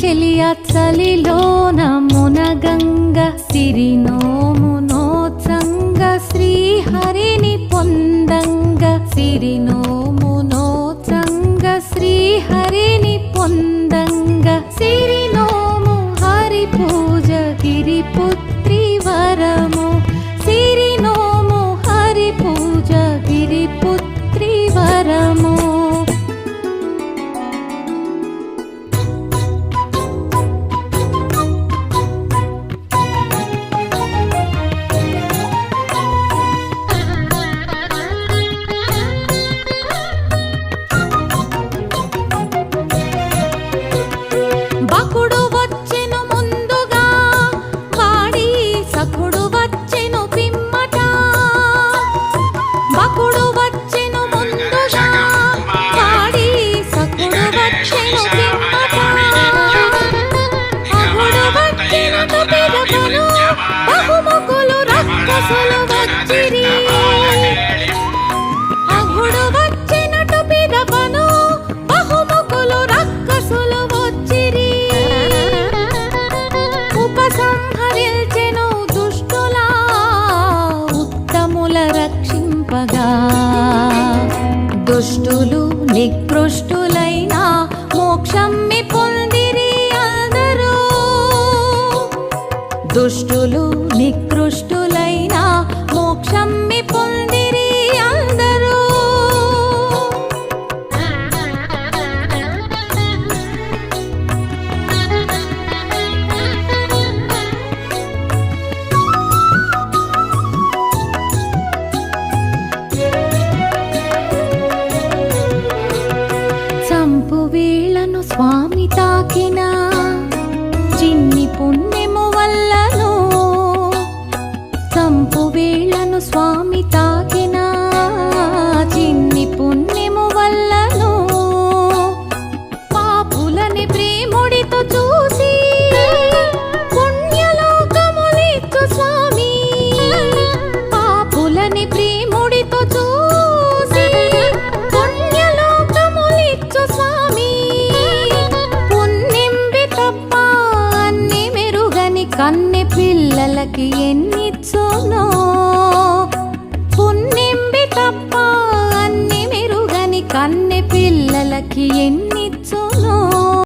చెలియ చలిలోన మునగంగ సిరినోము నోచంగ శ్రీహరిని పొందంగ సిరినోము నోచంగ శ్రీహరిని పొందంగ సిరినోము హరి పూజ గిరిపుత్రి వరము సిరినోము హరి పూజ గిరిపుత్రి వరము దుష్టులు నికృష్టులైన మోక్షం పొందిరి అందరూ దుష్టులు నికృష్టులైన మోక్షం పొందిరి అందరూ వీళ్లను స్వామి తాకిన చిన్ని పుణ్యము వల్లను సంపు వీళ్లను స్వామి తాకిన చిన్ని పుణ్యము వల్లను పాపులని ప్రేముడితో చూసి పుణ్యలోకములిచ్చు స్వామి పాపులని ప్రేముడితో చూసి పుణ్యలోకములిచ్చు స్వామి కన్నె పిల్లలకి ఎన్నిచ్చోనో పుణ్యంబి తప్ప అన్ని మెరుగని కన్నె పిల్లలకి ఎన్ని